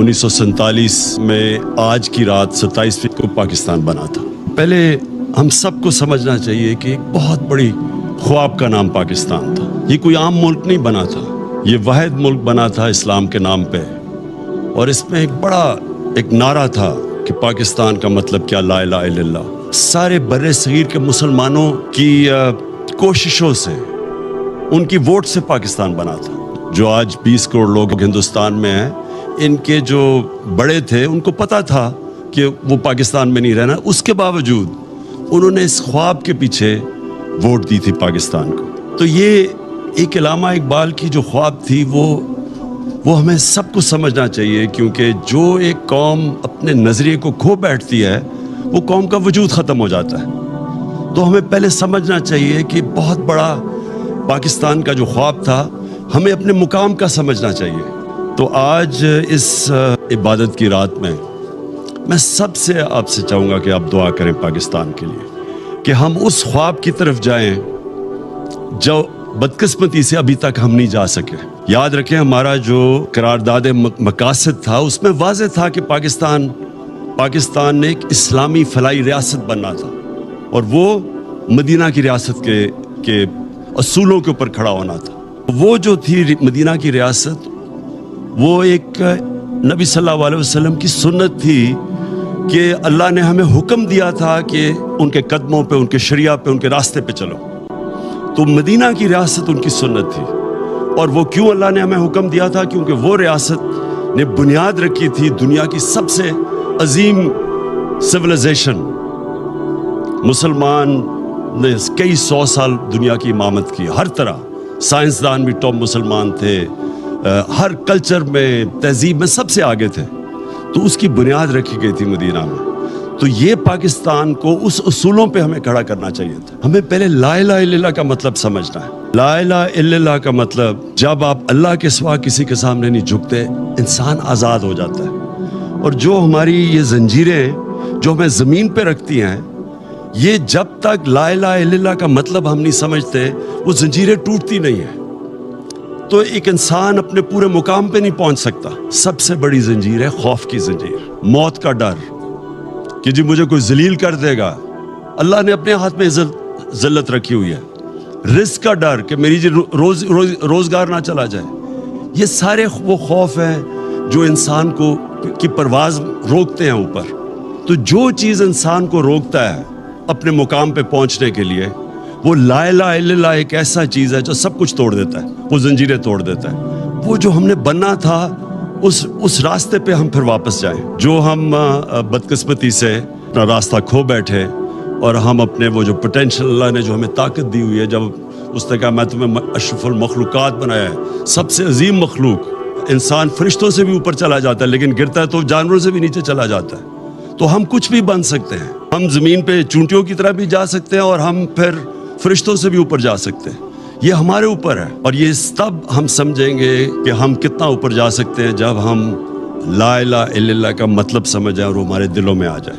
1947 میں آج کی رات 27 کو پاکستان بنا تھا۔ پہلے ہم سب کو سمجھنا چاہیے کہ ایک بہت بڑی خواب کا نام پاکستان تھا۔ یہ کوئی عام ملک نہیں بنا تھا، یہ واحد ملک بنا تھا اسلام کے نام پہ، اور اس میں ایک بڑا نعرہ تھا کہ پاکستان کا مطلب کیا، لا الہ الا اللہ۔ سارے بر صغیر کے مسلمانوں کی کوششوں سے، ان کی ووٹ سے پاکستان بنا تھا۔ جو آج 20 کروڑ لوگ ہندوستان میں ہیں، ان کے جو بڑے تھے ان کو پتا تھا کہ وہ پاکستان میں نہیں رہنا، اس کے باوجود انہوں نے اس خواب کے پیچھے ووٹ دی تھی پاکستان کو۔ تو یہ ایک علامہ اقبال کی جو خواب تھی وہ ہمیں سب کو سمجھنا چاہیے، کیونکہ جو ایک قوم اپنے نظریے کو کھو بیٹھتی ہے وہ قوم کا وجود ختم ہو جاتا ہے۔ تو ہمیں پہلے سمجھنا چاہیے کہ بہت بڑا پاکستان کا جو خواب تھا، ہمیں اپنے مقام کا سمجھنا چاہیے۔ تو آج اس عبادت کی رات میں سب سے آپ سے چاہوں گا کہ آپ دعا کریں پاکستان کے لیے، کہ ہم اس خواب کی طرف جائیں جو بدقسمتی سے ابھی تک ہم نہیں جا سکے۔ یاد رکھیں، ہمارا جو قرارداد مقاصد تھا اس میں واضح تھا کہ پاکستان نے ایک اسلامی فلاحی ریاست بننا تھا، اور وہ مدینہ کی ریاست کے اصولوں کے اوپر کھڑا ہونا تھا۔ وہ جو تھی مدینہ کی ریاست، وہ ایک نبی صلی اللہ علیہ وسلم کی سنت تھی کہ اللہ نے ہمیں حکم دیا تھا کہ ان کے قدموں پہ، ان کے شریعہ پہ، ان کے راستے پہ چلو۔ تو مدینہ کی ریاست ان کی سنت تھی، اور وہ کیوں اللہ نے ہمیں حکم دیا تھا؟ کیونکہ وہ ریاست نے بنیاد رکھی تھی دنیا کی سب سے عظیم سویلائزیشن۔ مسلمان نے کئی 100 سال دنیا کی امامت کی، ہر طرح سائنسدان بھی ٹاپ مسلمان تھے، ہر کلچر میں، تہذیب میں سب سے آگے تھے۔ تو اس کی بنیاد رکھی گئی تھی مدینہ میں۔ تو یہ پاکستان کو اس اصولوں پہ ہمیں کھڑا کرنا چاہیے تھا۔ ہمیں پہلے لا الہ الا اللہ کا مطلب سمجھنا ہے۔ لا الہ الا اللہ کا مطلب، جب آپ اللہ کے سوا کسی کے سامنے نہیں جھکتے، انسان آزاد ہو جاتا ہے۔ اور جو ہماری یہ زنجیریں جو ہمیں زمین پہ رکھتی ہیں، یہ جب تک لا الہ الا اللہ کا مطلب ہم نہیں سمجھتے، وہ زنجیریں ٹوٹتی نہیں ہیں۔ تو ایک انسان اپنے پورے مقام پہ نہیں پہنچ سکتا۔ سب سے بڑی زنجیر ہے خوف کی زنجیر، موت کا ڈر کہ جی مجھے کوئی ذلیل کر دے گا۔ اللہ نے اپنے ہاتھ میں ذلت رکھی ہوئی ہے۔ رزق کا ڈر کہ میری روزگار نہ چلا جائے۔ یہ سارے وہ خوف ہیں جو انسان کی پرواز روکتے ہیں اوپر۔ تو جو چیز انسان کو روکتا ہے اپنے مقام پہ پہنچنے کے لیے، وہ لا الہ الا اللہ ایک ایسا چیز ہے جو سب کچھ توڑ دیتا ہے، وہ زنجیریں توڑ دیتا ہے۔ وہ جو ہم نے بننا تھا، اس راستے پہ ہم پھر واپس جائیں۔ جو ہم بدقسمتی سے اپنا راستہ کھو بیٹھے، اور ہم اپنے وہ جو پوٹینشل اللہ نے جو ہمیں طاقت دی ہوئی ہے، جب اس نے کہا میں تمہیں اشرف المخلوقات بنایا ہے، سب سے عظیم مخلوق، انسان فرشتوں سے بھی اوپر چلا جاتا ہے لیکن گرتا ہے تو جانوروں سے بھی نیچے چلا جاتا ہے۔ تو ہم کچھ بھی بن سکتے ہیں، ہم زمین پہ چونٹیوں کی طرح بھی جا سکتے ہیں، اور ہم پھر فرشتوں سے بھی اوپر جا سکتے ہیں۔ یہ ہمارے اوپر ہے، اور یہ تب ہم سمجھیں گے کہ ہم کتنا اوپر جا سکتے ہیں جب ہم لا الہ الا اللہ کا مطلب سمجھ جائیں اور وہ ہمارے دلوں میں آ جائے۔